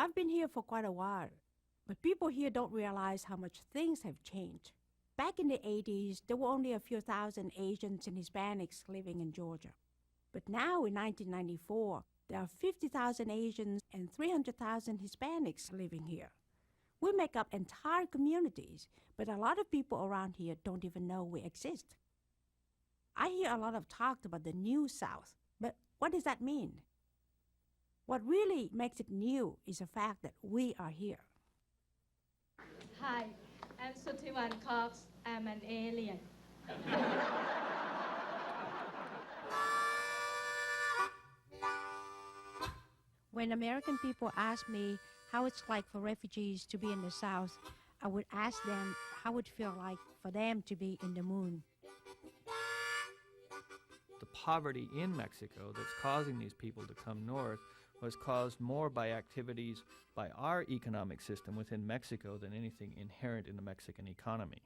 I've been here for quite a while, but people here don't realize how much things have changed. Back in the 80s, there were only a few thousand Asians and Hispanics living in Georgia. But now in 1994, there are 50,000 Asians and 300,000 Hispanics living here. We make up entire communities, but a lot of people around here don't even know we exist. I hear a lot of talk about the New South, but what does that mean? What really makes it new is the fact that we are here. Hi, I'm Sutiwan Cox. I'm an alien. When American people ask me how it's like for refugees to be in the South, I would ask them how it would feel like for them to be in the moon. The poverty in Mexico that's causing these people to come north was caused more by activities by our economic system within Mexico than anything inherent in the Mexican economy.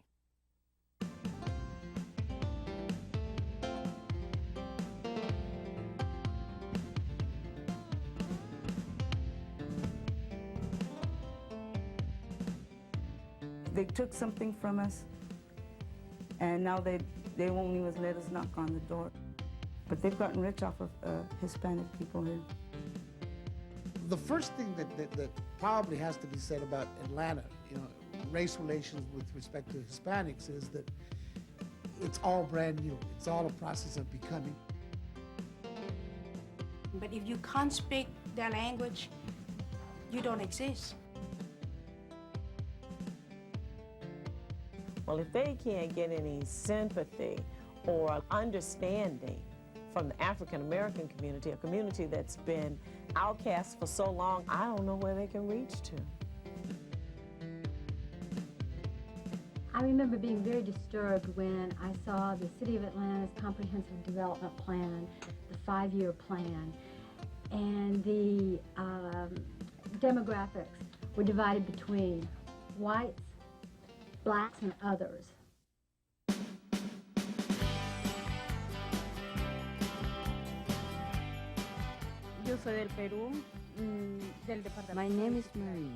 They took something from us, and now they won't even let us knock on the door. But they've gotten rich off of Hispanic people here. The first thing that probably has to be said about Atlanta, race relations with respect to Hispanics, is that it's all brand new. It's all a process of becoming. But if you can't speak their language, you don't exist. Well, if they can't get any sympathy or understanding from the African American community, a community that's been outcast for so long, I don't know where they can reach to. I remember being very disturbed when I saw the City of Atlanta's Comprehensive Development Plan, the 5-year plan, and the demographics were divided between whites, blacks, and others. My name is Marie.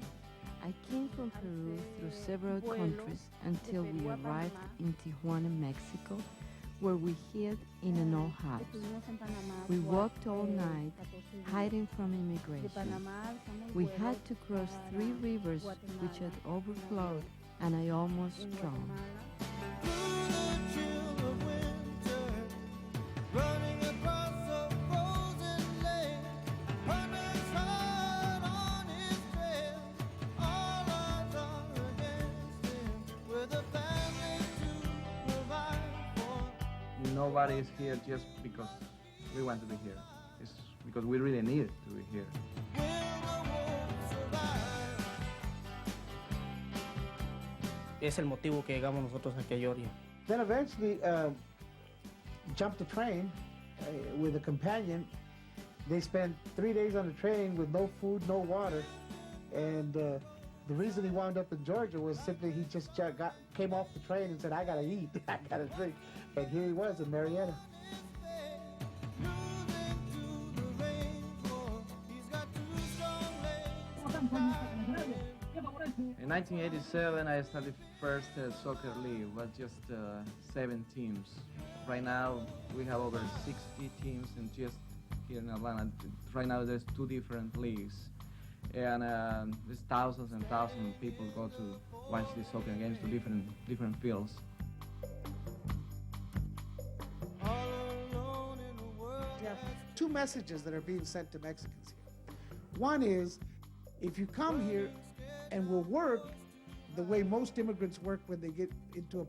I came from Peru through several countries until we arrived in Tijuana, Mexico, where we hid in an old house. We walked all night, hiding from immigration. We had to cross 3 rivers which had overflowed, and I almost drowned. Nobody is here just because we want to be here. It's because we really need to be here. Es el motivo que llegamos nosotros aquí a Georgia. Then eventually jumped the train with a companion. They spent 3 days on the train with no food, no water. And the reason he wound up in Georgia was simply he just came off the train and said, I gotta eat, I gotta drink. And here he was in Marietta. In 1987, I started first soccer league. It was just 7 teams. Right now, we have over 60 teams, and just here in Atlanta, right now there's 2 different leagues. And there's thousands and thousands of people go to watch these soccer games to different fields. There are 2 messages that are being sent to Mexicans here. One is, if you come here and will work the way most immigrants work when they get into a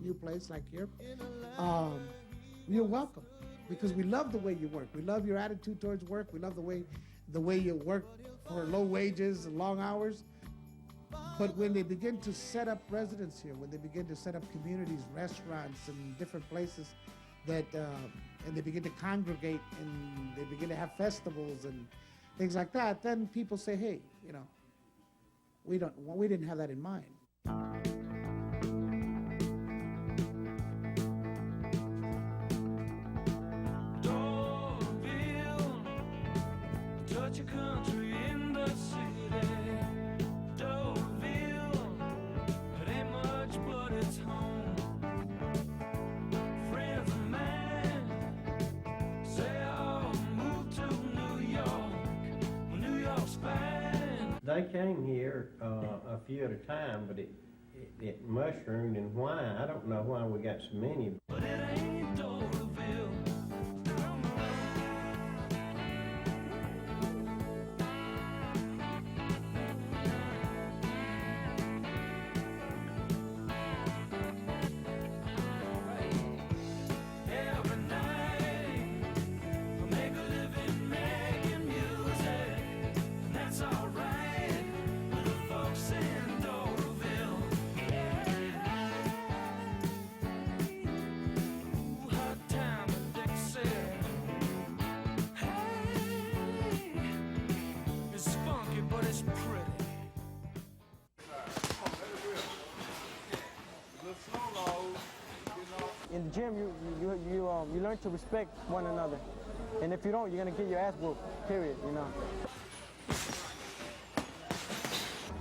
new place like here, you're welcome, because we love the way you work. We love your attitude towards work. We love the way you work for low wages and long hours. But when they begin to set up residence here, when they begin to set up communities, restaurants, and different places that, and they begin to congregate and they begin to have festivals and things like that, then people say, hey, we didn't have that in mind. Touch a country in the city. they came here a few at a time, but it mushroomed, and why? I don't know why we got so many. But it ain't Doraville. In the gym, you learn to respect one another, and if you don't, you're gonna get your ass whooped. Period. You know.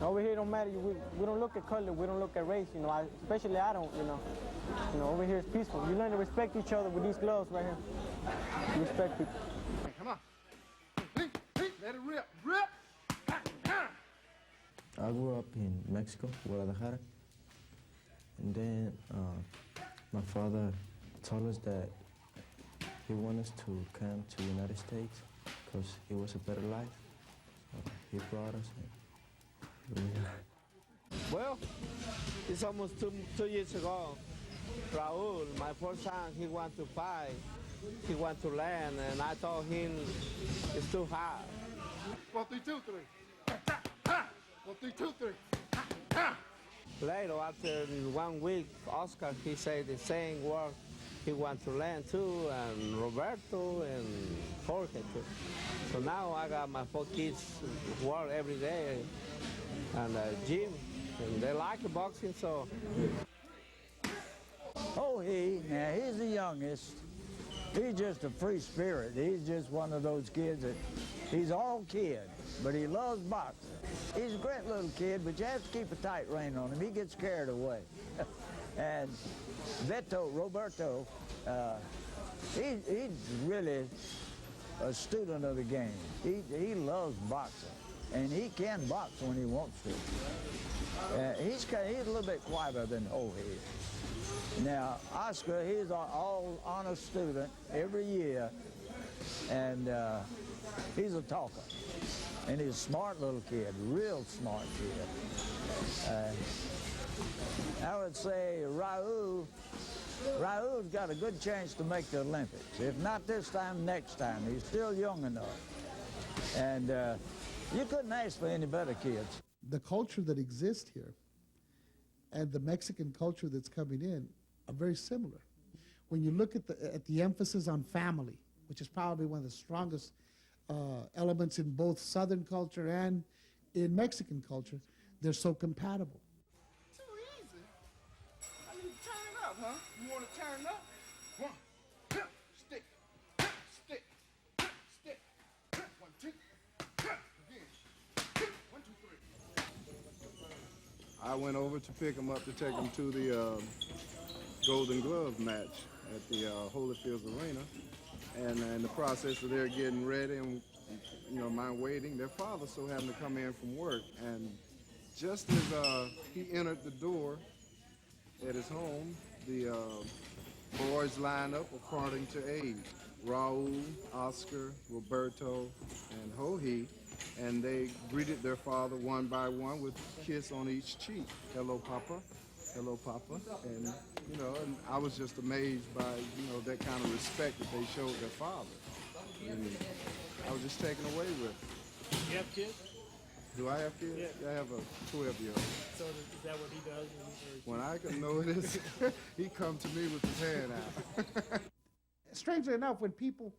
Over here, don't matter. We don't look at color. We don't look at race. You know. Especially I don't. You know. Over here it's peaceful. You learn to respect each other with these gloves right here. You respect people. Come on. Let it rip. Rip. I grew up in Mexico, Guadalajara, and then my father told us that he wanted us to come to the United States because it was a better life. He brought us. Well, it's almost two years ago. Raul, my first son, he wanted to buy, he wanted to land, and I told him it's too hard. 1, 3, 2, 3. 1, 3, 2, 3. Later, after 1 week, Oscar, he said the same word. He wants to land too, and Roberto and Jorge too. So now I got my 4 kids work every day, and gym, and they like boxing, so. Oh, he's the youngest. He's just a free spirit. He's just one of those kids that, he's all kid, but he loves boxing. He's a great little kid, but you have to keep a tight rein on him. He gets carried away. And Roberto, he's really a student of the game. He loves boxing, and he can box when he wants to. He's a little bit quieter than Jorge. Now, Oscar, he's an all-honor student every year, and he's a talker. And he's a smart little kid, real smart kid. I would say Raul's got a good chance to make the Olympics. If not this time, next time. He's still young enough. And you couldn't ask for any better kids. The culture that exists here and the Mexican culture that's coming in are very similar. When you look at the emphasis on family, which is probably one of the strongest elements in both Southern culture and in Mexican culture, they're so compatible. Too easy. I need to turn it up, huh? You want to turn it up? 1, 2, stick, stick, stick. 1, 2, again. 1, 2, 3. I went over to pick him up to take him to the Golden Glove match at the Holyfield Arena. And in the process of their getting ready and, mine waiting, their father so happened to come in from work. And just as he entered the door at his home, the boys lined up according to age. Raul, Oscar, Roberto, and Jorge. And they greeted their father one by one with a kiss on each cheek. Hello, Papa. Hello, Papa. And, and I was just amazed by, that kind of respect that they showed their father. And I was just taken away with it. You have kids? Do I have kids? Yeah. I have a 12-year-old. So is that what he does? When I can notice, he come to me with his hand out. Strangely enough, when people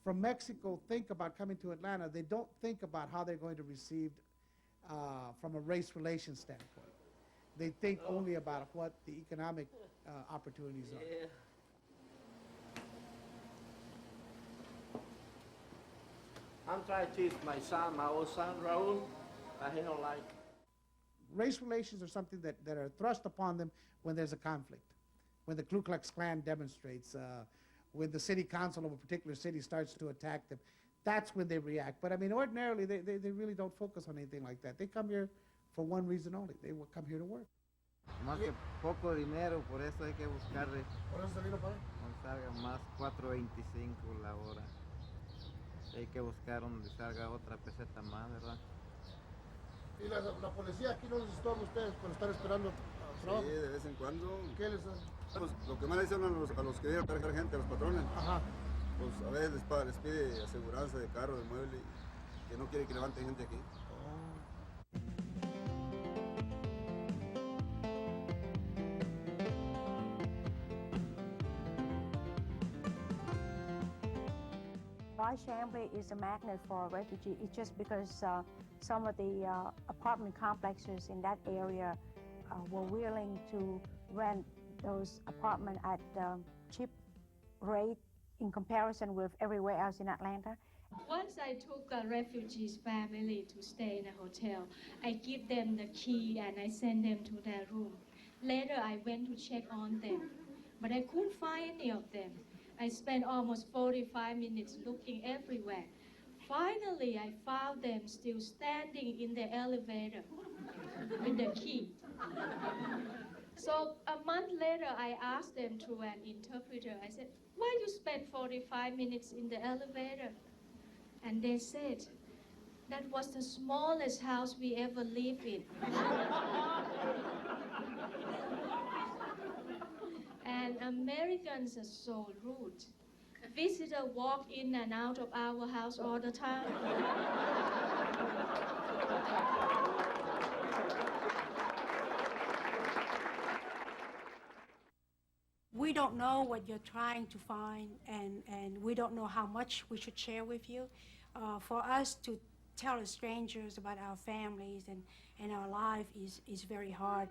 from Mexico think about coming to Atlanta, they don't think about how they're going to receive from a race relations standpoint. They think only about what the economic opportunities are. Yeah. I'm trying to teach my son, my old son, Raul, but he don't like. Race relations are something that are thrust upon them when there's a conflict, when the Ku Klux Klan demonstrates, when the city council of a particular city starts to attack them. that's when they react. But I mean, ordinarily, they really don't focus on anything like that. They come here for one reason only. They will come here to work. Más que poco dinero, por eso hay que buscarle. ¿Por eso salieron para? No salga más 4.25 la hora. Hay que buscar donde salga otra peseta más, ¿verdad? ¿Y la policía aquí no les estorba a ustedes por estar esperando trabajo? Sí, de vez en cuando. ¿Qué les hace? Pues, lo que más le dicen a los que vienen a traer gente, a los patrones. Ajá. Pues a veces les pide aseguranza de carro, de mueble, y que no quiere que levanten gente aquí. Why Chambly is a magnet for refugees? It's just because some of the apartment complexes in that area were willing to rent those apartments at cheap rate in comparison with everywhere else in Atlanta. Once I took a refugee's family to stay in a hotel, I give them the key and I send them to their room. Later, I went to check on them, but I couldn't find any of them. I spent almost 45 minutes looking everywhere. Finally, I found them still standing in the elevator with the key. So a month later, I asked them through an interpreter, I said, why you spend 45 minutes in the elevator? And they said, that was the smallest house we ever lived in. And Americans are so rude. Visitors walk in and out of our house all the time. We don't know what you're trying to find, and we don't know how much we should share with you. For us to tell strangers about our families and our life is very hard.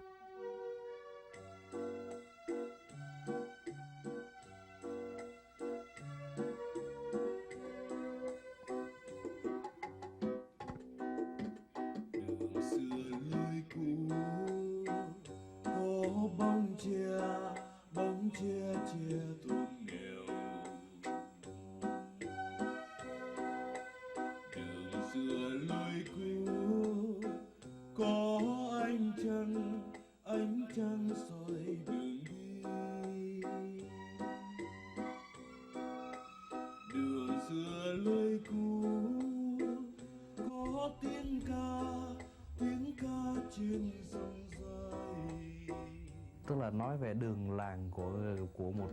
Tức là nói về đường làng của một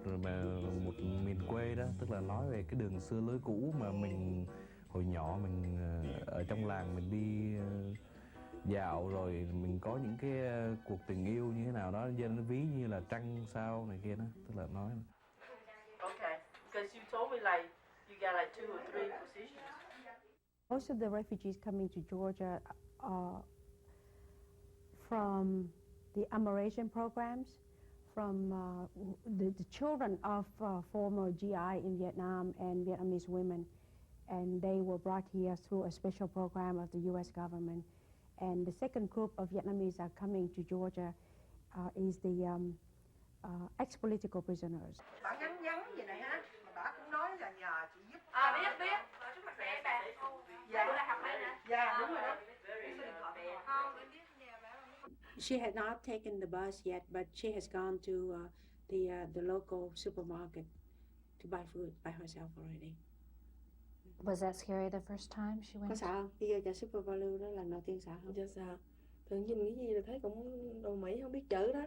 miền quê đó, tức là nói về cái đường xưa lối cũ mà mình hồi nhỏ mình ở trong làng mình đi dạo rồi mình có những cái cuộc tình yêu như thế nào đó, dân ví như là trăng sao này kia đó, tức là nói. Okay, because you told me like you got like 2 or 3 positions. Most of the refugees coming to Georgia are from the immigrant programs, from the children of former GI in Vietnam and Vietnamese women. And they were brought here through a special program of the U.S. government. And the second group of Vietnamese are coming to Georgia is the ex-political prisoners. Bà ngắn ngắn vậy này ha, mà bà cũng nói là nhờ chị giúp. Biết. Trước mặt mẹ bà. Dạ, bữa nay học đây nè. Dạ, đúng rồi đó. She had not taken the bus yet, but she has gone to the local supermarket to buy food by herself already. Was that scary the first time she went? Có sợ không? Đi vô chợ Super Value đó lần đầu tiên sợ không? Dạ sợ. Thường nhìn cái gì là thấy cũng đồ Mỹ không biết chữ đó.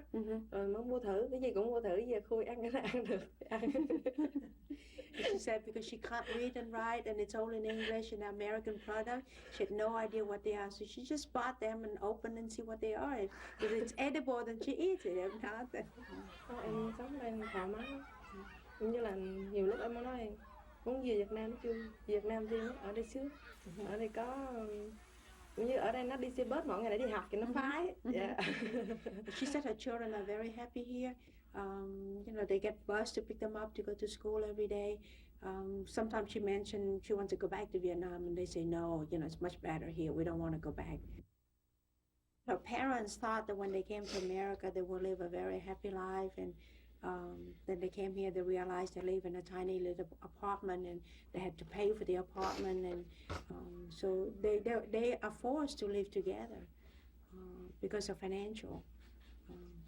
Rồi mới mua thử, cái gì cũng mua thử, giờ khui ăn cái nào ăn được. She said because she can't read and write and it's all in English and American product, she had no idea what they are. So she just bought them and opened and see what they are. If it's edible, then she eats it. If not, then... Em sống đây thoải mái. Cũng như là nhiều lúc em mới nói muốn về Việt Nam chưa? Việt Nam đi ở đây sướng. Ở đây có cũng như ở đây nó đi xe bus mỗi ngày để đi học thì nó phái. Yeah. She said her children are very happy here. You know, they get bus to pick them up to go to school every day. Sometimes she mentioned she wants to go back to Vietnam, and they say no. You know, it's much better here. We don't want to go back. Her parents thought that when they came to America, they would live a very happy life, and Then they came here, they realized they live in a tiny little apartment and they had to pay for the apartment, and so they are forced to live together because of financial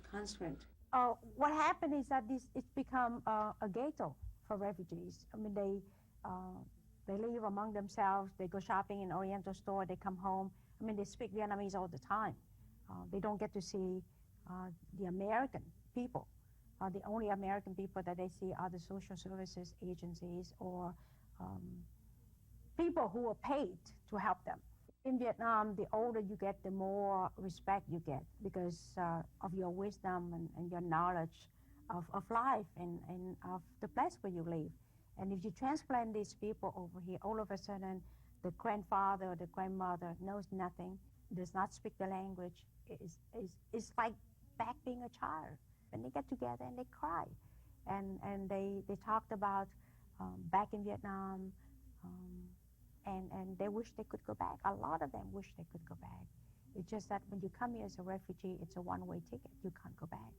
constraint. What happened is that it's become a ghetto for refugees. I mean, they live among themselves, they go shopping in Oriental store, they come home. I mean, they speak Vietnamese all the time. They don't get to see the American people. The only American people that they see are the social services agencies or people who are paid to help them. In Vietnam, the older you get, the more respect you get because of your wisdom and your knowledge of life and of the place where you live. And if you transplant these people over here, all of a sudden, the grandfather or the grandmother knows nothing, does not speak the language, is like back being a child. And they get together and they cry. And they talked about back in Vietnam, and they wish they could go back. A lot of them wish they could go back. It's just that when you come here as a refugee, it's a one-way ticket. You can't go back.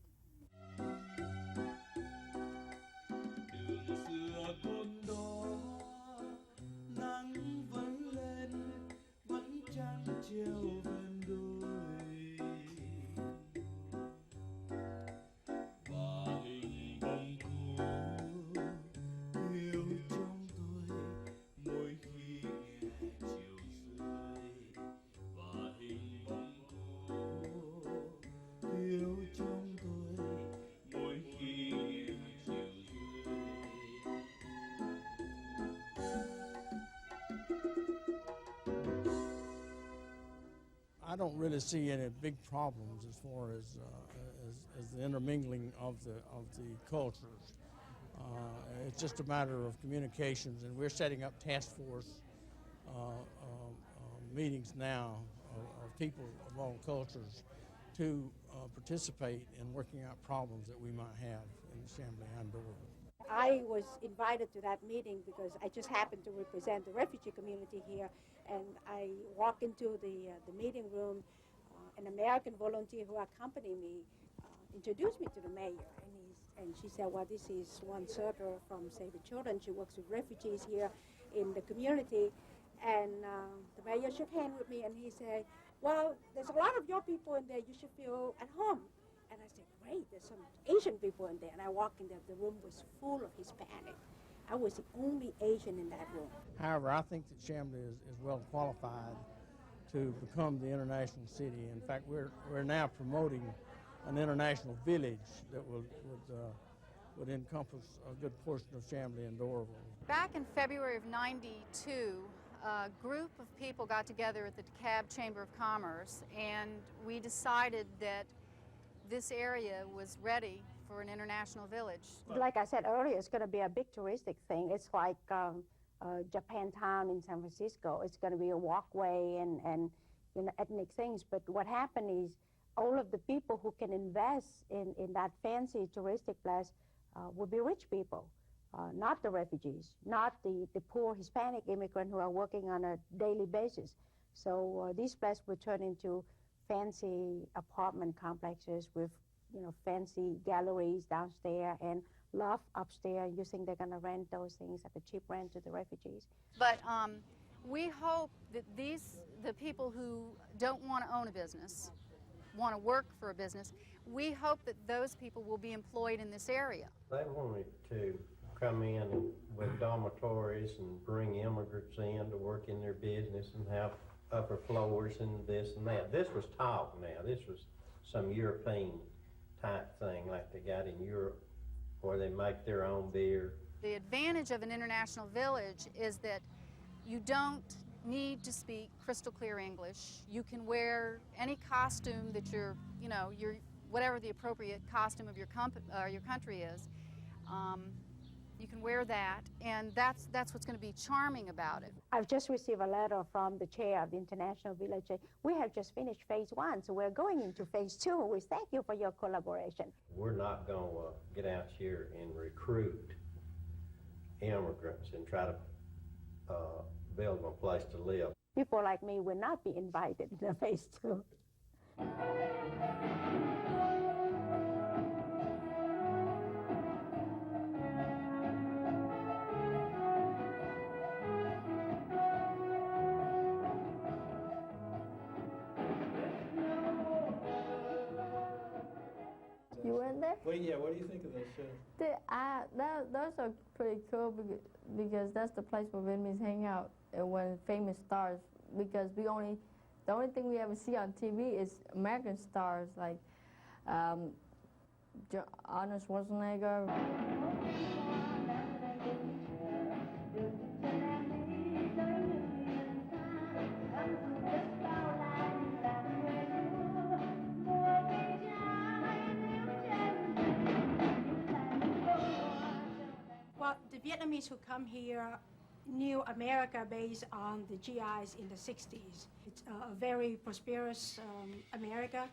I don't really see any big problems as far as the intermingling of the cultures. It's just a matter of communications, and we're setting up task force meetings now of people of all cultures to participate in working out problems that we might have in Chambly and Doraville. I was invited to that meeting because I just happened to represent the refugee community here, and I walked into the meeting room. An American volunteer who accompanied me introduced me to the mayor, and she said, well, this is one server from Save the Children. She works with refugees here in the community. And the mayor shook hands with me, and he said, well, there's a lot of your people in there. You should feel at home. And I said, great, there's some Asian people in there. And I walked in there, the room was full of Hispanic. I was the only Asian in that room. However, I think that Chambly is well qualified to become the international city. In fact, we're now promoting an international village that would encompass a good portion of Chambly and Doraville. Back in February of '92, a group of people got together at the DeKalb Chamber of Commerce, and we decided that this area was ready for an international village. Like I said earlier, it's going to be a big touristic thing. It's like Japantown in San Francisco. It's going to be a walkway and you know, ethnic things. But what happened is all of the people who can invest in that fancy touristic place will be rich people, not the refugees, not the poor Hispanic immigrant who are working on a daily basis. So these places will turn into fancy apartment complexes with, you know, fancy galleries downstairs and loft upstairs. You think they're going to rent those things at a cheap rent to the refugees? But we hope that the people who don't want to own a business, want to work for a business, we hope that those people will be employed in this area. They wanted to come in with dormitories and bring immigrants in to work in their business and have upper floors and this and that. This was talk now. This was some European type thing like they got in Europe where they make their own beer. The advantage of an international village is that you don't need to speak crystal clear English. You can wear any costume that whatever the appropriate costume of your country is. You can wear that, and that's what's going to be charming about it. I've just received a letter from the chair of the International Village. We have just finished phase 1, so we're going into phase 2. We thank you for your collaboration. We're not going to get out here and recruit immigrants and try to build them a place to live. People like me will not be invited in phase 2. What do you think of those shows? Those are pretty cool because that's the place where Vietnamese hang out and when famous stars. Because the only thing we ever see on TV is American stars like Arnold Schwarzenegger. Well, the Vietnamese who come here knew America based on the GIs in the 60s. It's a very prosperous America,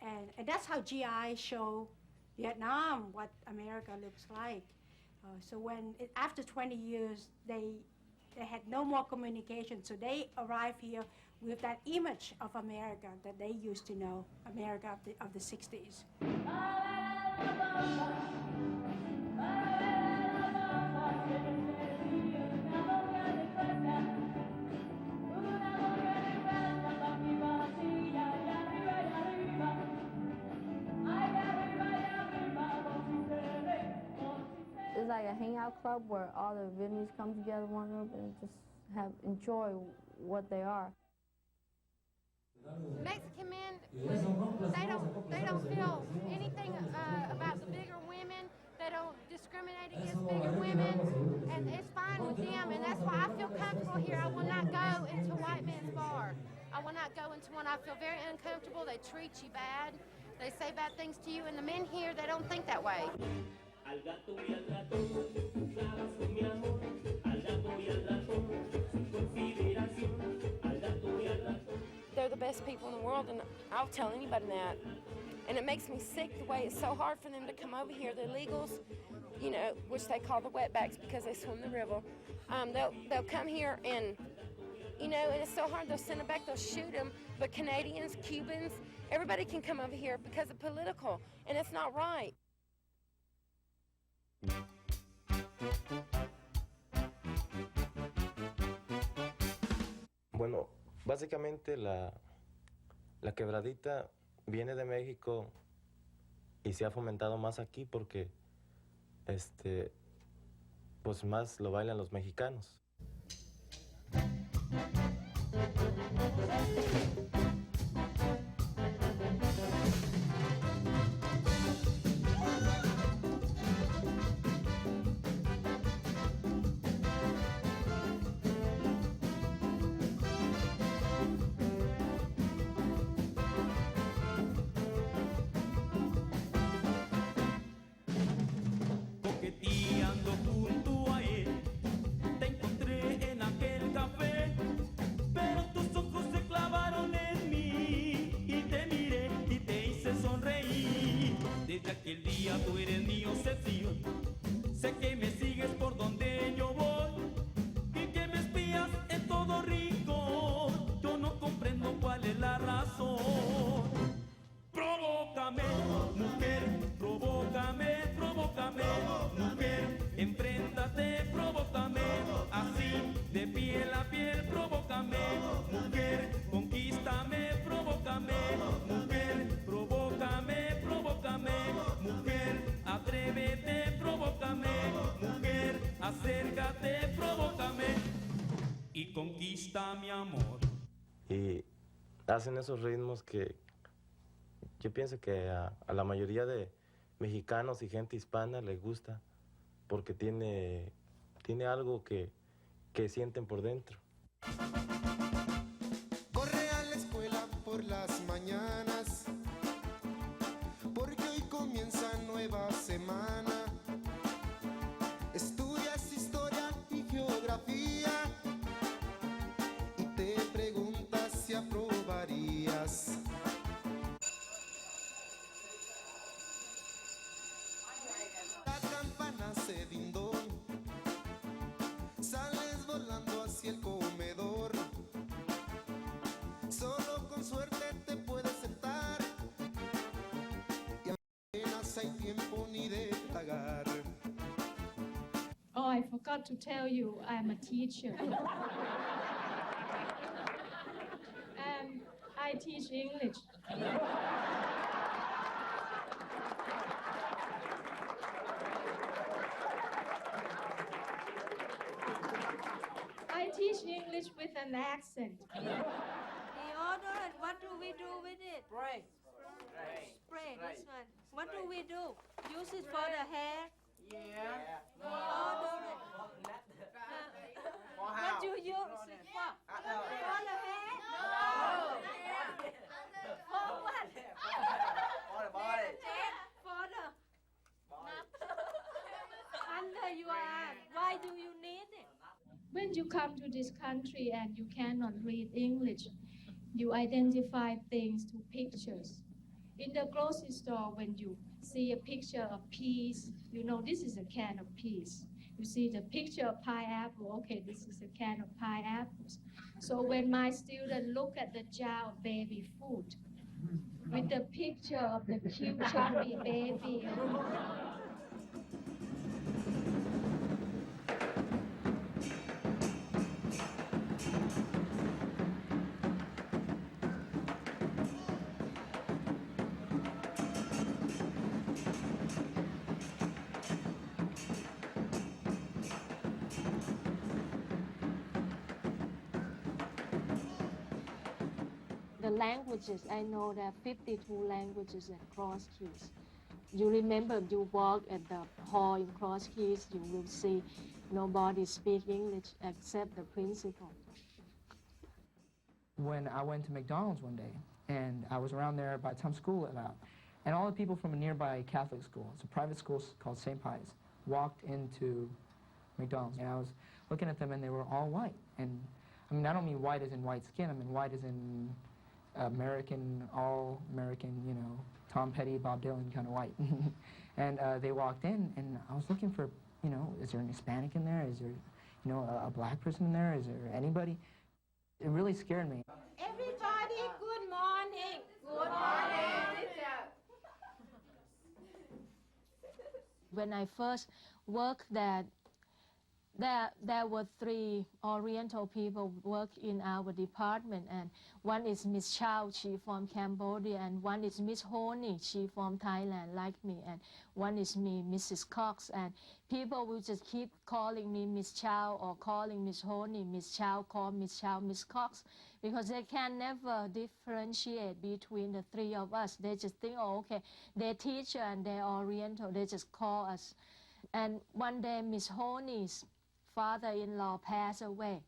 and that's how GIs show Vietnam what America looks like. So after 20 years, they had no more communication, so they arrived here with that image of America that they used to know, America of the 60s. It's like a hangout club where all the Vietnamese come together in one room and just enjoy what they are. Mexican men, they don't feel anything about the bigger women. They don't discriminate against bigger women, and it's fine with them, and that's why I feel comfortable here. I will not go into a white man's bar. I will not go into one. I feel very uncomfortable. They treat you bad. They say bad things to you, and the men here, they don't think that way. Al gato y al ratón, clavas con mi amor. Al gato y al ratón, sin consideración. Al gato y al ratón. They're the best people in the world, and I'll tell anybody that. And it makes me sick the way it's so hard for them to come over here. The illegals, you know, which they call the wetbacks because they swim the river. They'll come here and, you know, and it's so hard. They'll send them back. They'll shoot them. But Canadians, Cubans, everybody can come over here because of political, and it's not right. Bueno, básicamente la quebradita viene de México y se ha fomentado más aquí porque pues más lo bailan los mexicanos. Coqueteando junto a él, te encontré en aquel café, pero tus ojos se clavaron en mí y te miré y te hice sonreír. Desde aquel día tú eres mi obsesión, sé que me sigues por donde yo voy y que me espías en todo rincón. Yo no comprendo cuál es la razón. Provócame, mujer, provócame, provócame, mujer, enfréntate, provócame, así, de piel a piel, provócame, mujer, conquístame, provócame, mujer, provócame, provócame, mujer, atrévete, provócame, mujer, acércate, provócame y conquista mi amor. Y hacen esos ritmos que yo pienso que a la mayoría de mexicanos y gente hispana les gusta porque tiene algo que sienten por dentro. Corre a la escuela por las mañanas, porque hoy comienza nueva semana. Estudias historia y geografía y te preguntas si aprobarías. La campana hace dindón, sales volando hacia el comedor. Solo con suerte te puedes sentar y apenas hay tiempo ni de tragar. Oh, I forgot to tell you, I'm a teacher. I teach English. British English with an accent. He ordered it. What do we do with it? Spray. Spray, this one. What do we do? Use it for the hair? Yeah. He ordered it. What do you use it for? For the hair? No. For what? For the body. For the... Under your arm. Why do you need it? When you come to this country and you cannot read English, you identify things to pictures. In the grocery store, when you see a picture of peas, you know this is a can of peas. You see the picture of pineapple, okay, this is a can of pineapples. So when my students look at the jar of baby food, with the picture of the cute chubby baby, the languages, I know there are 52 languages at Cross Keys. You remember you walk at the hall in Cross Keys, you will see nobody speak English except the principal. When I went to McDonald's one day, and I was around there by the time school let out, and all the people from a nearby Catholic school, it's a private school called St. Pius, walked into McDonald's, and I was looking at them, and they were all white. And I mean, I don't mean white as in white skin, I mean white as in American, all American, you know, Tom Petty, Bob Dylan kind of white. And they walked in, and I was looking for, you know, is there an Hispanic in there? Is there, you know, a black person in there? Is there anybody? It really scared me. Everybody, good morning. Good morning. When I first worked there were 3 Oriental people work in our department, and one is Miss Chow, she from Cambodia, and one is Miss Honey, she from Thailand, like me, and one is me, Mrs. Cox, and people will just keep calling me Miss Chow or calling Miss Honey, Miss Chow, call Miss Chow, Miss Cox, because they can never differentiate between the 3 of us. They just think, oh, okay, they're teacher and they're Oriental, they just call us. And one day, Miss Honey's father-in-law passed away.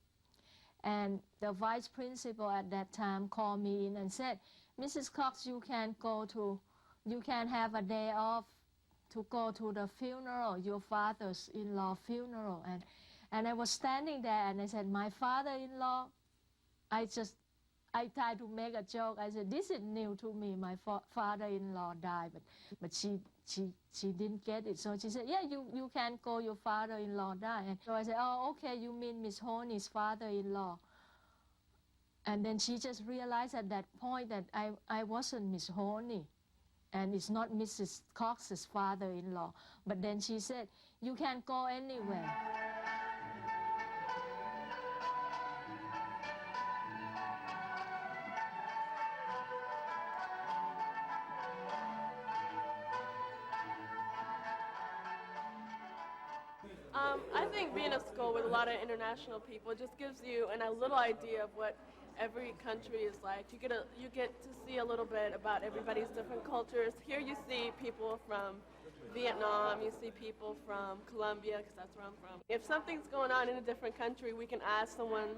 And the vice principal at that time called me in and said, Mrs. Cox, you can have a day off to go to the funeral, your father's-in-law funeral. And I was standing there and I said, my father-in-law, I tried to make a joke. I said, this is new to me. My father-in-law died, but she didn't get it. So she said, yeah, you can go, your father-in-law died. And so I said, oh, okay, you mean Miss Honey's father-in-law. And then she just realized at that point that I wasn't Miss Honey, and it's not Mrs. Cox's father-in-law. But then she said, you can go anywhere. I think being at school with a lot of international people just gives you a little idea of what every country is like. You get to see a little bit about everybody's different cultures. Here you see people from Vietnam, you see people from Colombia, because that's where I'm from. If something's going on in a different country, we can ask someone,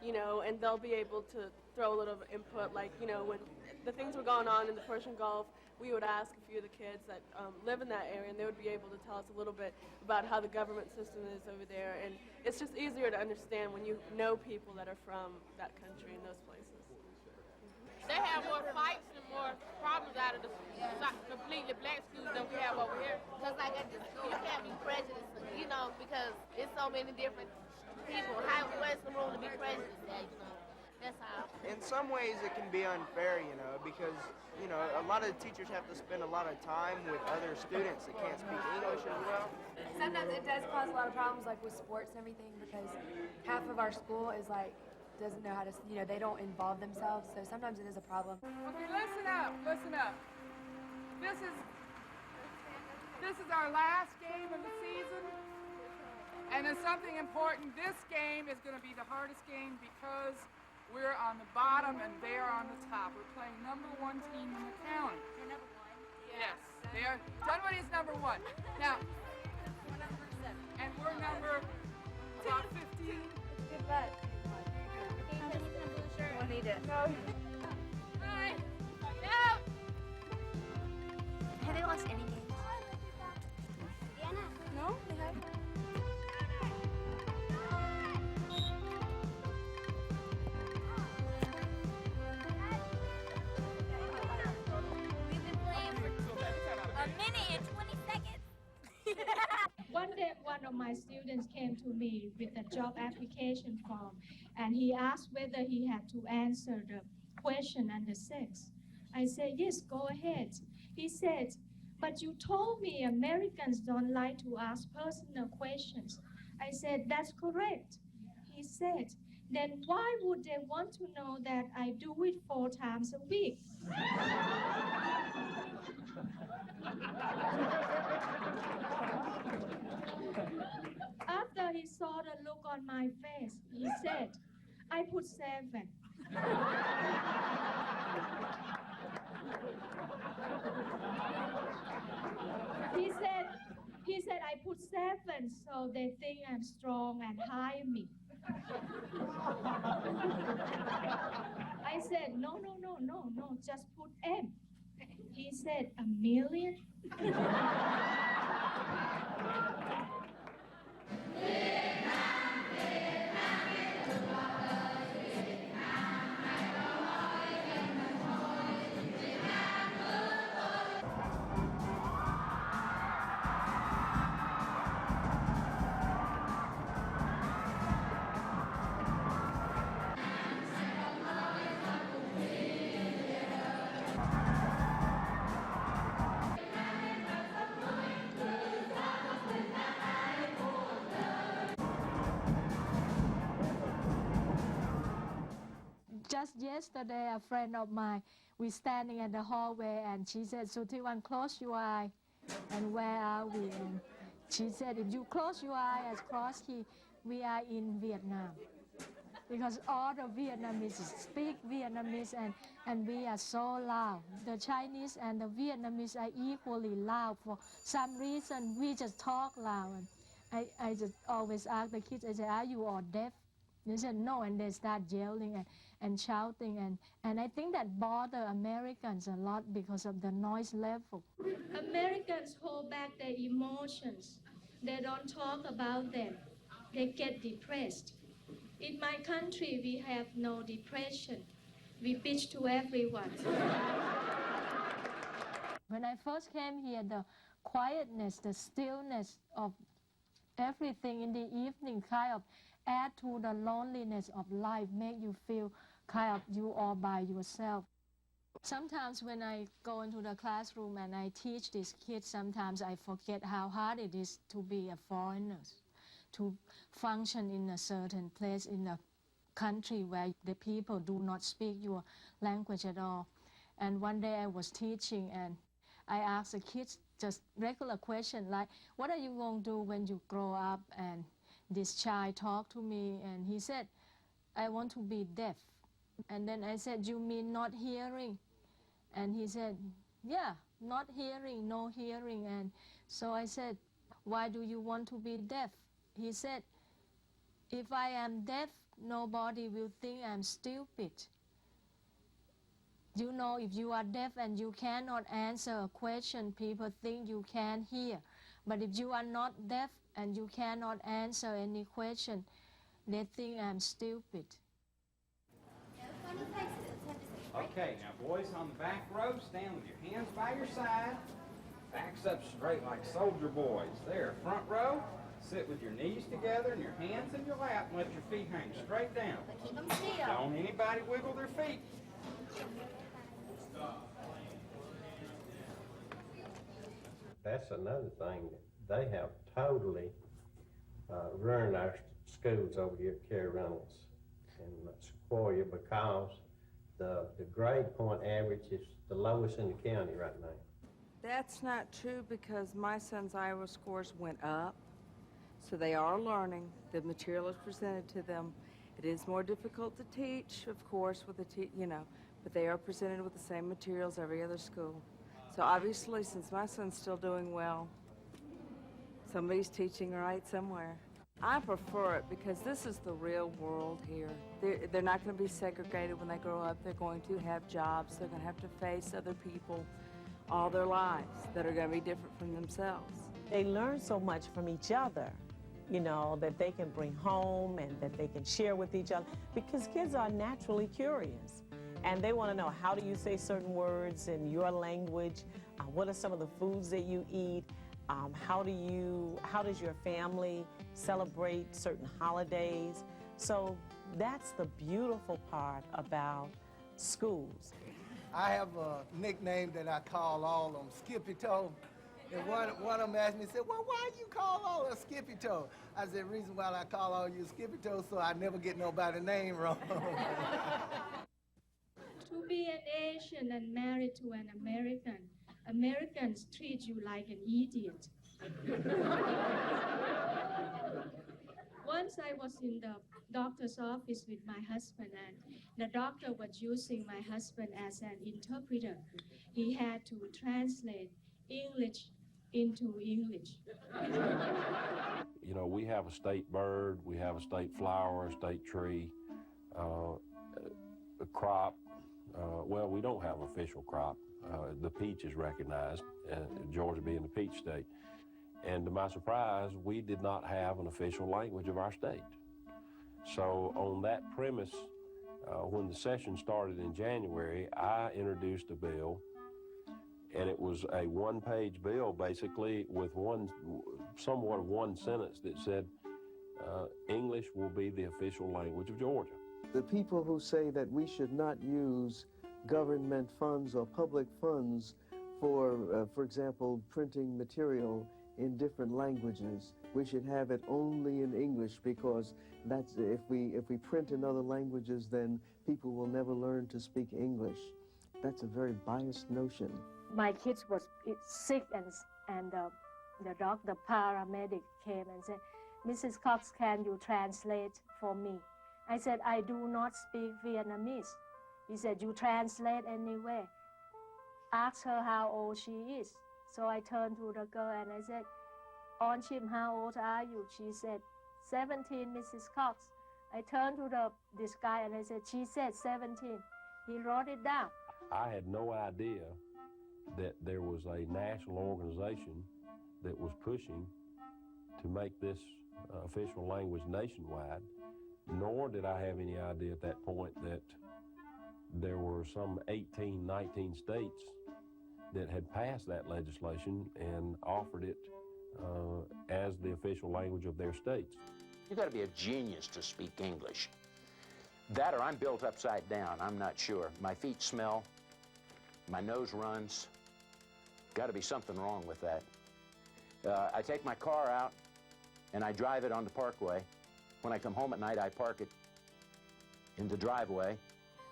you know, and they'll be able to throw a little input, like, you know, when the things were going on in the Persian Gulf, we would ask a few of the kids that live in that area, and they would be able to tell us a little bit about how the government system is over there. And it's just easier to understand when you know people that are from that country and those places. They have more fights and more problems out of the completely black schools than we have over here. Because like at this school, you can't be prejudiced, you know, because it's so many different people. Where's the room to be prejudiced at, you know? That's how. In some ways it can be unfair, you know, because, you know, a lot of the teachers have to spend a lot of time with other students that can't speak English as well. Sometimes it does cause a lot of problems, like with sports and everything, because half of our school is like, doesn't know how to, you know, they don't involve themselves, so sometimes it is a problem. Okay, listen up, listen up. This is our last game of the season, And there's something important. This game is going to be the hardest game because we're on the bottom and they are on the top. We're playing #1 team in the county. You're number 1? Yes. They are. Dunwoody is #1. Now, We're number 7. and we're number about 15. Good luck. Can you tell me some blue shirt? Juanita. Hi. No. Have they lost any games? Diana. No, they haven't. We've been playing for a minute and 20 seconds. One day, one of my students came to me with a job application form, and he asked whether he had to answer the question and the sex. I said, yes, go ahead. He said, but you told me Americans don't like to ask personal questions. I said, that's correct. He said, then why would they want to know that I do it 4 times a week? After he saw the look on my face, he said, I put 7. He said, I put 7 so they think I'm strong and hire me. I said, no, just put M. He said, 1,000,000? Just yesterday, a friend of mine, we standing at the hallway, and she said, Sutiwan, close your eye. And where are we? And she said, if you close your eye as cross key, we are in Vietnam. Because all the Vietnamese speak Vietnamese, and we are so loud. The Chinese and the Vietnamese are equally loud. For some reason, we just talk loud. And I just always ask the kids, I say, are you all deaf? They said no, and they start yelling and shouting, and I think that bother Americans a lot because of the noise level. Americans hold back their emotions. They don't talk about them. They get depressed. In my country, we have no depression. We bitch to everyone. When I first came here, the quietness, the stillness of everything in the evening kind of add to the loneliness of life, make you feel kind of you all by yourself. Sometimes when I go into the classroom and I teach these kids, sometimes I forget how hard it is to be a foreigner, to function in a certain place in a country where the people do not speak your language at all. And one day I was teaching and I asked the kids just regular question like, what are you going to do when you grow up? And this child talked to me and he said, I want to be deaf. And then I said, you mean not hearing? And he said, yeah, not hearing, no hearing. And so I said, why do you want to be deaf? He said, if I am deaf, nobody will think I'm stupid. You know, if you are deaf and you cannot answer a question, people think you can't hear. But if you are not deaf and you cannot answer any question, they think I'm stupid. Okay, now boys on the back row, stand with your hands by your side, backs up straight like soldier boys. There, front row, sit with your knees together and your hands in your lap and let your feet hang straight down. But keep them still. Don't anybody wiggle their feet. That's another thing. They have totally ruined our schools over here at Carey Reynolds and Sequoia because the grade point average is the lowest in the county right now. That's not true because my son's Iowa scores went up. So they are learning. The material is presented to them. It is more difficult to teach, of course, with but they are presented with the same materials every other school. So obviously, since my son's still doing well, somebody's teaching right somewhere. I prefer it because this is the real world here. They're not going to be segregated when they grow up. They're going to have jobs. They're going to have to face other people all their lives that are going to be different from themselves. They learn so much from each other, that they can bring home and that they can share with each other, because kids are naturally curious. And they want to know, how do you say certain words in your language? What are some of the foods that you eat? How does your family celebrate certain holidays? So that's the beautiful part about schools. I have a nickname that I call all of them Skippy Toe. And one of them asked me, said, well, why do you call all of us Skippy Toe? I said, the reason why I call all you Skippy Toe so I never get nobody's name wrong. To be an Asian and married to an American, Americans treat you like an idiot. Once I was in the doctor's office with my husband, and the doctor was using my husband as an interpreter. He had to translate English into English. We have a state bird, we have a state flower, a state tree, a crop. Well, we don't have an official crop. The peach is recognized, Georgia being the peach state. And to my surprise, we did not have an official language of our state. So on that premise, when the session started in January, I introduced a bill, and it was a one-page bill, basically, with somewhat of one sentence that said, English will be the official language of Georgia. The people who say that we should not use government funds or public funds for example, printing material in different languages. We should have it only in English, because that's if we print in other languages, then people will never learn to speak English. That's a very biased notion. My kids was sick, and the paramedic came and said, Mrs. Cox, can you translate for me? I said, I do not speak Vietnamese. He said, you translate anyway. Ask her how old she is. So I turned to the girl and I said, On Chim, how old are you? She said, 17, Mrs. Cox. I turned to this guy and I said, she said 17. He wrote it down. I had no idea that there was a national organization that was pushing to make this official language nationwide, nor did I have any idea at that point that there were some 18, 19 states that had passed that legislation and offered it as the official language of their states. You got to be a genius to speak English. That or I'm built upside down, I'm not sure. My feet smell, my nose runs. Got to be something wrong with that. I take my car out and I drive it on the parkway. When I come home at night, I park it in the driveway.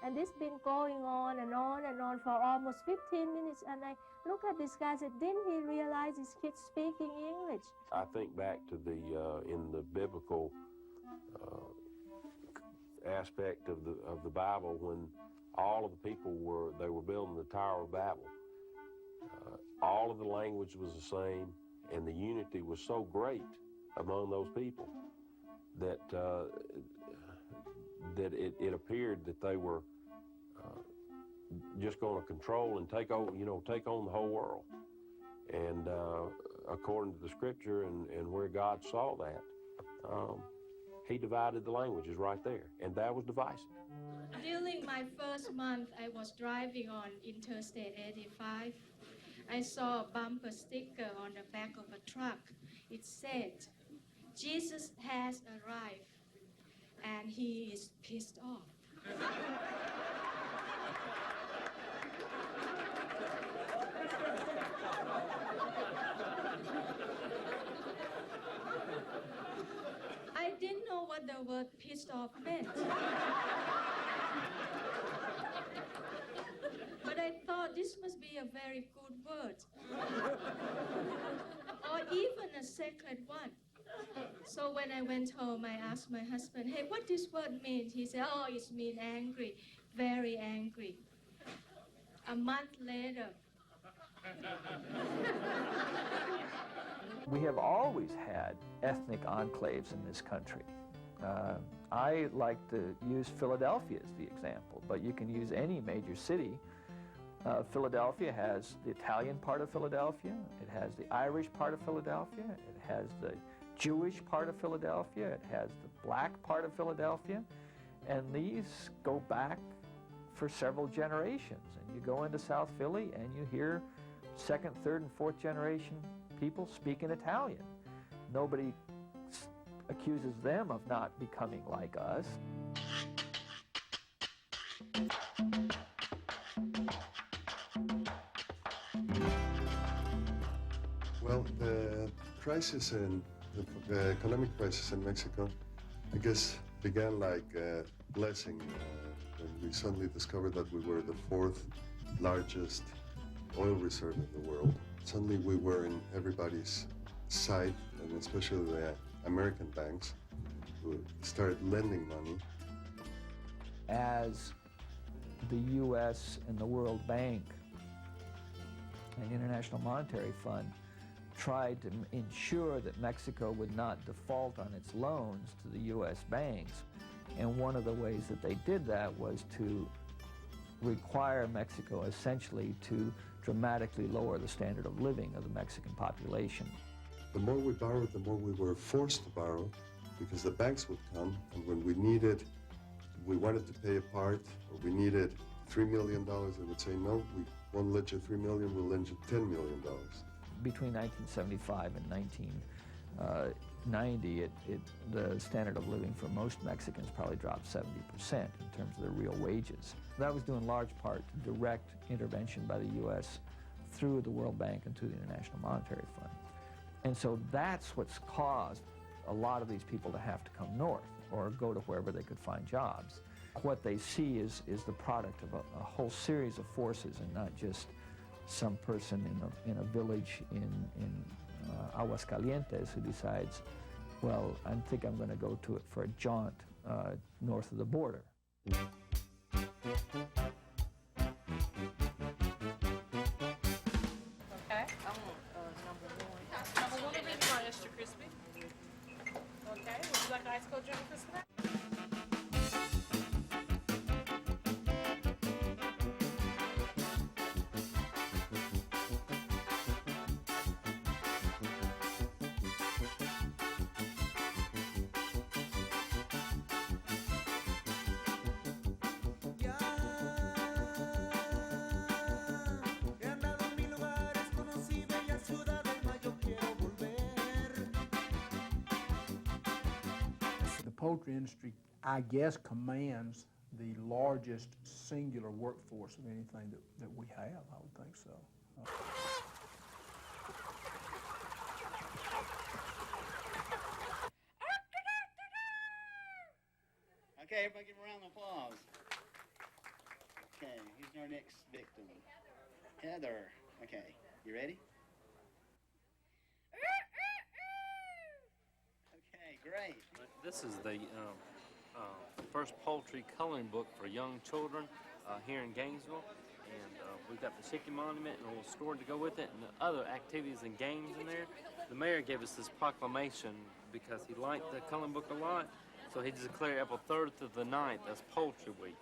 And this been going on and on and on for almost 15 minutes. And I look at this guy and said, didn't he realize his kid's speaking English? I think back to in the biblical aspect of the Bible, when all of the people were building the Tower of Babel. All of the language was the same, and the unity was so great among those people that it appeared that they were just going to control and take on the whole world. And according to the scripture and where God saw that, he divided the languages right there, and that was divisive. During my first month, I was driving on Interstate 85. I saw a bumper sticker on the back of a truck. It said, Jesus has arrived, and he is pissed off. I didn't know what the word pissed off meant. But I thought this must be a very good word. Or even a sacred one. So when I went home, I asked my husband, hey, what this word means? He said, oh, it means angry, very angry. A month later. We have always had ethnic enclaves in this country. I like to use Philadelphia as the example, but you can use any major city. Philadelphia has the Italian part of Philadelphia, it has the Irish part of Philadelphia, it has the Jewish part of Philadelphia, it has the black part of Philadelphia, and these go back for several generations. And you go into South Philly and you hear second, third, and fourth generation people speaking Italian. Nobody accuses them of not becoming like us. Well, the crisis in the economic crisis in Mexico, I guess, began like a blessing when we suddenly discovered that we were the fourth largest oil reserve in the world. Suddenly we were in everybody's sight, and especially the American banks who started lending money. As the U.S. and the World Bank and the International Monetary Fund tried to ensure that Mexico would not default on its loans to the U.S. banks, and one of the ways that they did that was to require Mexico essentially to dramatically lower the standard of living of the Mexican population. The more we borrowed, the more we were forced to borrow because the banks would come, and when we wanted to pay a part, or we needed $3 million, they would say, no, we won't lend you $3 million, we'll lend you $10 million. Between 1975 and 1990, the standard of living for most Mexicans probably dropped 70% in terms of their real wages. That was due in large part to direct intervention by the U.S. through the World Bank and through the International Monetary Fund. And so that's what's caused a lot of these people to have to come north or go to wherever they could find jobs. What they see is the product of a whole series of forces, and not just some person in a village in Aguascalientes who decides, well, I think I'm going to go to it for a jaunt north of the border. Okay. I want number one. Number one, or you want extra crispy? Okay. Would you like an ice cold drink for snack? The poultry industry, I guess, commands the largest singular workforce of anything that we have. I would think so. Okay, everybody give a round of applause. Okay, who's our next victim? Heather. Okay, you ready? Okay, great. This is the first poultry coloring book for young children here in Gainesville. And we've got the chicken monument and a little store to go with it, and the other activities and games in there. The mayor gave us this proclamation because he liked the coloring book a lot, so he declared April 3rd through the 9th as Poultry Week.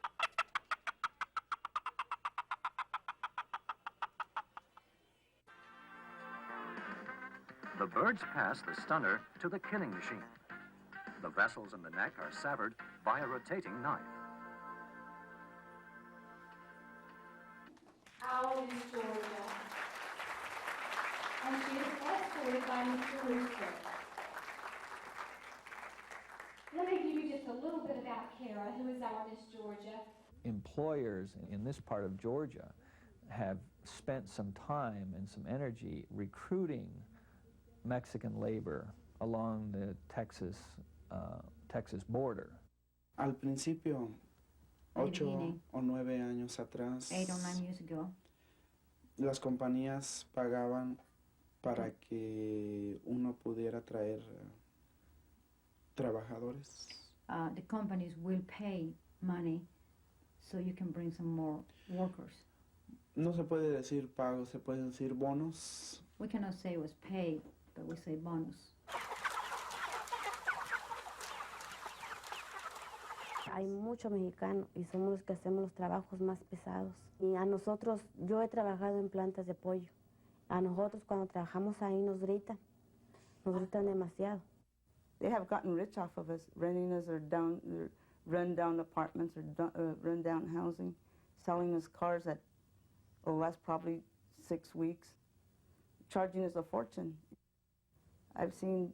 The birds pass the stunner to the killing machine. The vessels in the neck are severed by a rotating knife. How old is Georgia? And she is escorted by Mr. Rooster. Let me give you just a little bit about Kara, who is our Miss Georgia. Employers in this part of Georgia have spent some time and some energy recruiting Mexican labor along the Texas border. Al principio, 8 o 9 años atrás, 8 or 9 years ago, las compañías pagaban para que uno pudiera traer trabajadores. The companies will pay money so you can bring some more workers. No se puede decir pago, se puede decir bonos. We cannot say it was paid, but we say bonus. Hay mucho mexicano y somos los que hacemos los trabajos más pesados. Y a nosotros, yo he trabajado en plantas de pollo. A nosotros cuando trabajamos ahí nos gritan demasiado. They have gotten rich off of us, renting us or run down apartments or run down housing, selling us cars that will last probably 6 weeks, charging us a fortune. I've seen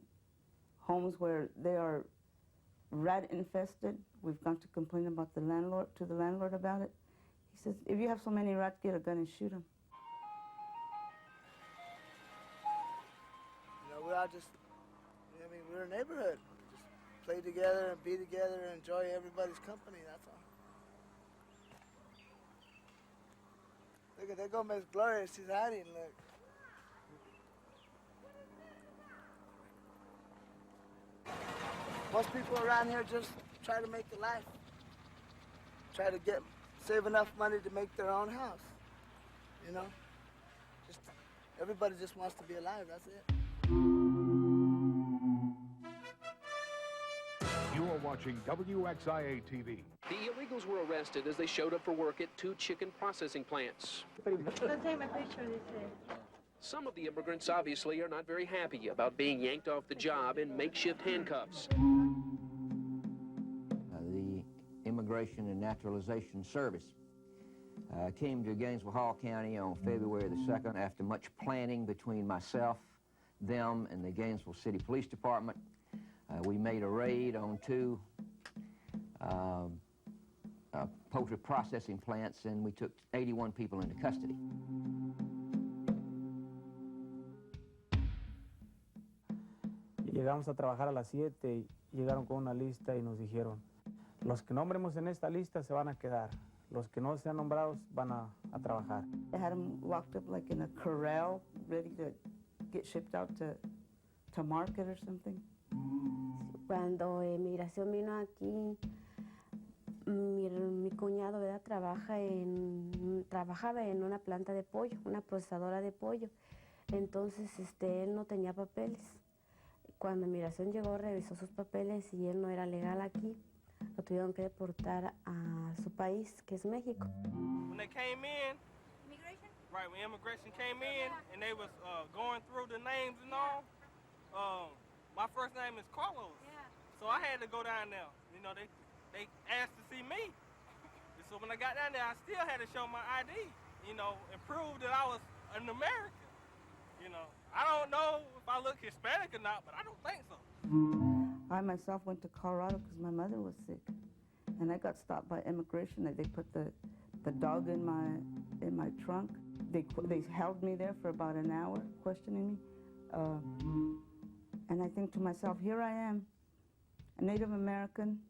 homes where they are rat infested. We've gone to complain about the landlord about it. He says, if you have so many rats, get a gun and shoot them. You know, we're all just, I mean, we're a neighborhood. We just play together and be together and enjoy everybody's company, that's all. Look, there go Miss Gloria, she's hiding, look. Most people around here just try to make a life. Try to save enough money to make their own house, you know? Everybody just wants to be alive, that's it. You are watching WXIA TV. The illegals were arrested as they showed up for work at 2 chicken processing plants. Don't take my picture, they say. Some of the immigrants obviously are not very happy about being yanked off the job in makeshift handcuffs. The Immigration and Naturalization Service came to Gainesville Hall County on February the 2nd after much planning between myself, them, and the Gainesville City Police Department. We made a raid on 2 poultry processing plants, and we took 81 people into custody. Llegamos a trabajar a las 7 y llegaron con una lista y nos dijeron, los que nombremos en esta lista se van a quedar, los que no sean nombrados van a trabajar. They had them locked up like in a corral, ready to get shipped out to market or something. Cuando migración vino aquí, mi cuñado, ¿verdad? Trabajaba en una planta de pollo, una procesadora de pollo. Entonces él no tenía papeles. Cuando migración llegó, revisó sus papeles y él no era legal aquí. Lo tuvieron que deportar a su país, que es México. When they came in, right, when immigration came in and they was going through the names and all, my first name is Carlos. So I had to go down there. You know, they asked to see me. So when I got down there, I still had to show my ID, you know, and prove that I was an American. You know, I don't know if I look Hispanic or not, but I don't think so. I myself went to Colorado because my mother was sick, and I got stopped by immigration. They put the dog in my trunk. They held me there for about an hour, questioning me, and I think to myself, here I am, a Native American,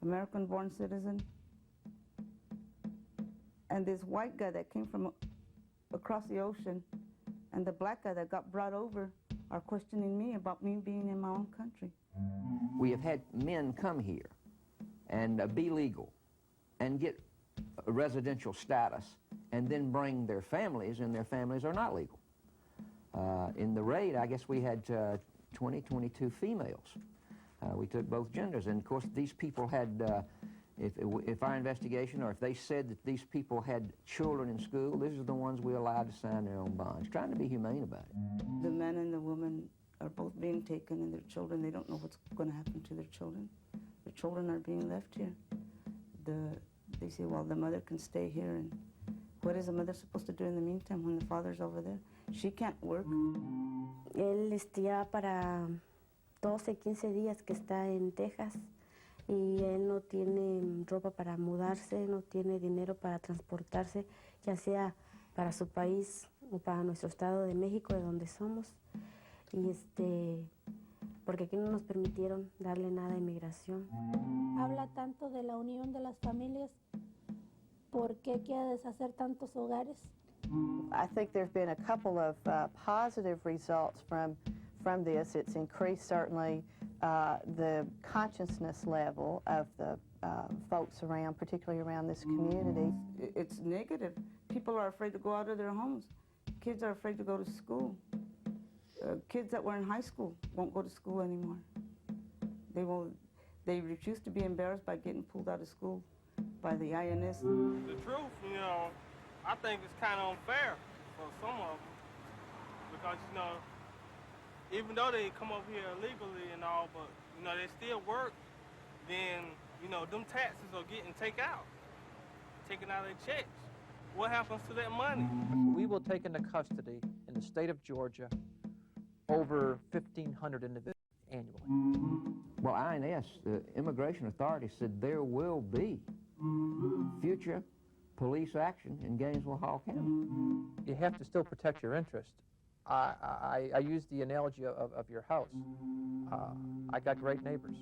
American-born citizen, and this white guy that came from across the ocean and the black guy that got brought over are questioning me about me being in my own country. We have had men come here and be legal and get a residential status and then bring their families, and their families are not legal. In the raid, I guess we had 22 females. We took both genders, and of course these people had, if our investigation, or if they said that these people had children in school, these are the ones we allowed to sign their own bonds, trying to be humane about it. The men and the women are both being taken, and their children, they don't know what's going to happen to their children. Their children are being left here. They say, well, the mother can stay here, and what is the mother supposed to do in the meantime when the father's over there? She can't work. Él ya para 12, 15 días que está en Texas. Y él no tiene ropa para mudarse, no tiene dinero para transportarse, ya sea para su país o para nuestro estado de México, de donde somos. Y porque aquí no nos permitieron darle nada a inmigración. Habla tanto de la unión de las familias. ¿Por qué quiere deshacer tantos hogares? I think there's been a couple of positive results from from this. It's increased certainly the consciousness level of the folks around, particularly around this community. It's negative. People are afraid to go out of their homes. Kids are afraid to go to school. Kids that were in high school won't go to school anymore. They refuse to be embarrassed by getting pulled out of school by the INS. The truth, you know, I think it's kind of unfair for some of them because, you know, even though they come up here illegally and all, but, you know, they still work, then, you know, them taxes are getting taken out of their checks. What happens to that money? We will take into custody in the state of Georgia over 1,500 individuals annually. Well, INS, the immigration authorities, said there will be future police action in Gainesville, Hall County. You have to still protect your interest. I use the analogy of your house. I got great neighbors.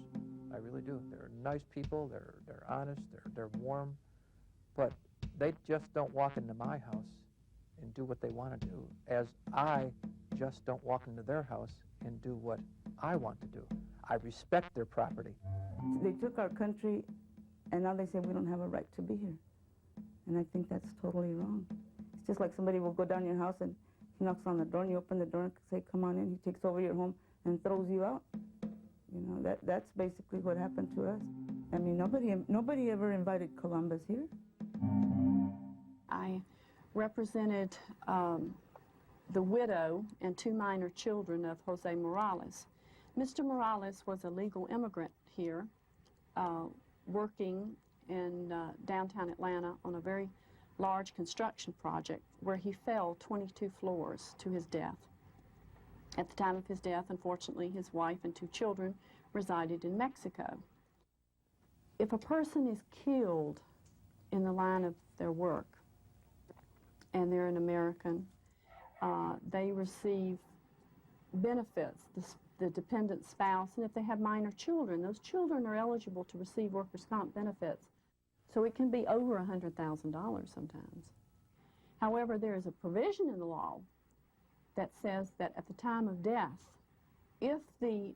I really do. They're nice people. They're honest. They're warm. But they just don't walk into my house and do what they want to do, as I just don't walk into their house and do what I want to do. I respect their property. They took our country, and now they say we don't have a right to be here. And I think that's totally wrong. It's just like somebody will go down your house and he knocks on the door and you open the door and say, come on in. He takes over your home and throws you out. You know, that's basically what happened to us. I mean, nobody ever invited Columbus here. I represented the widow and 2 minor children of Jose Morales. Mr. Morales was a legal immigrant here, working in downtown Atlanta on a very large construction project where he fell 22 floors to his death. At the time of his death, unfortunately, his wife and 2 children resided in Mexico. If a person is killed in the line of their work and they're an American, they receive benefits, the dependent spouse, and if they have minor children, those children are eligible to receive workers' comp benefits. So it can be over $100,000 sometimes. However, there is a provision in the law that says that at the time of death, if the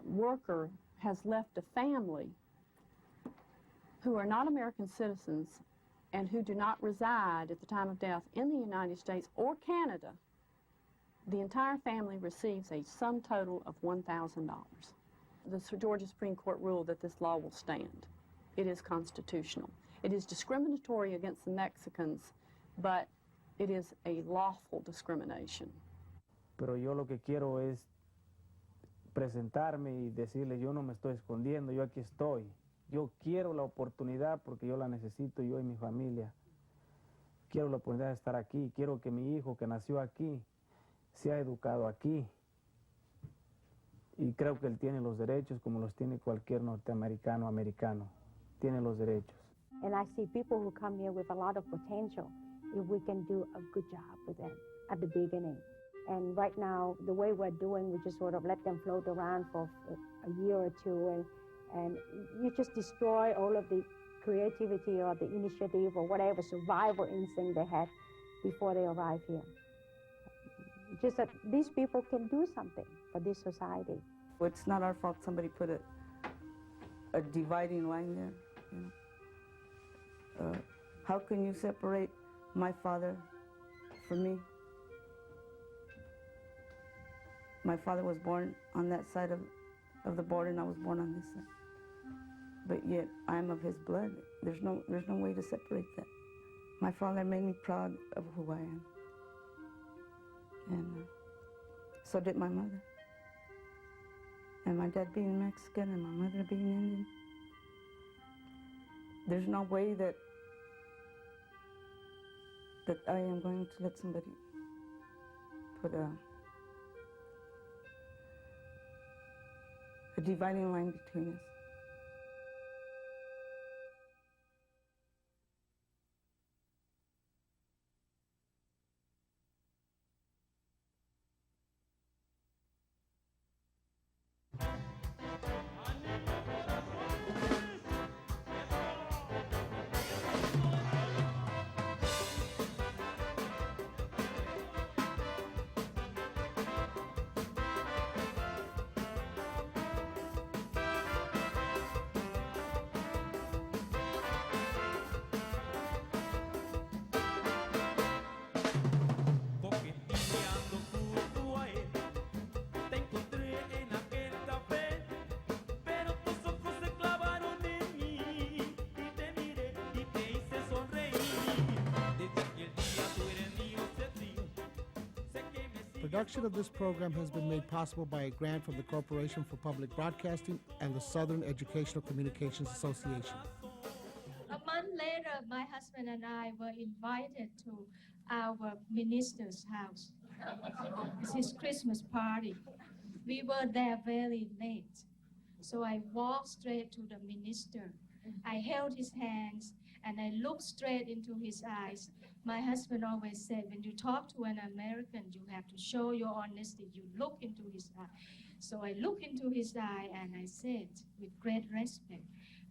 worker has left a family who are not American citizens and who do not reside at the time of death in the United States or Canada, the entire family receives a sum total of $1,000. The Georgia Supreme Court ruled that this law will stand. It is constitutional. It is discriminatory against the Mexicans, but it is a lawful discrimination. Pero yo lo que quiero es presentarme y decirle, yo no me estoy escondiendo, yo aquí estoy. Yo quiero la oportunidad porque yo la necesito, yo y mi familia. Quiero la oportunidad de estar aquí, quiero que mi hijo que nació aquí sea educado aquí. Y creo que él tiene los derechos como los tiene cualquier norteamericano, americano. Tiene los derechos. And I see people who come here with a lot of potential if we can do a good job with them at the beginning. And right now, the way we're doing, we just sort of let them float around for a year or two, and you just destroy all of the creativity or the initiative or whatever survival instinct they had before they arrive here. Just that these people can do something for this society. It's not our fault somebody put a dividing line there. You know? How can you separate my father from me? My father was born on that side of the border, and I was born on this side. But yet, I'm of his blood. There's no way to separate that. My father made me proud of who I am. And so did my mother. And my dad being Mexican and my mother being Indian. There's no way that I am going to let somebody put a dividing line between us. production of this program has been made possible by a grant from the Corporation for Public Broadcasting and the Southern Educational Communications Association. A month later, my husband and I were invited to our minister's house. It's his Christmas party. We were there very late. So I walked straight to the minister. I held his hands and I looked straight into his eyes. My husband always said, when you talk to an American, you have to show your honesty. You look into his eye. So I looked into his eye and I said, with great respect,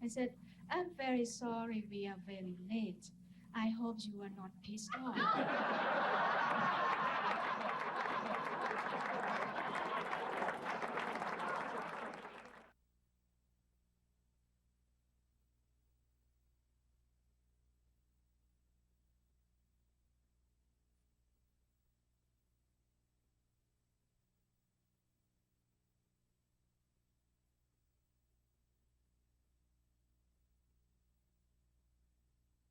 I said, I'm very sorry we are very late. I hope you are not pissed off.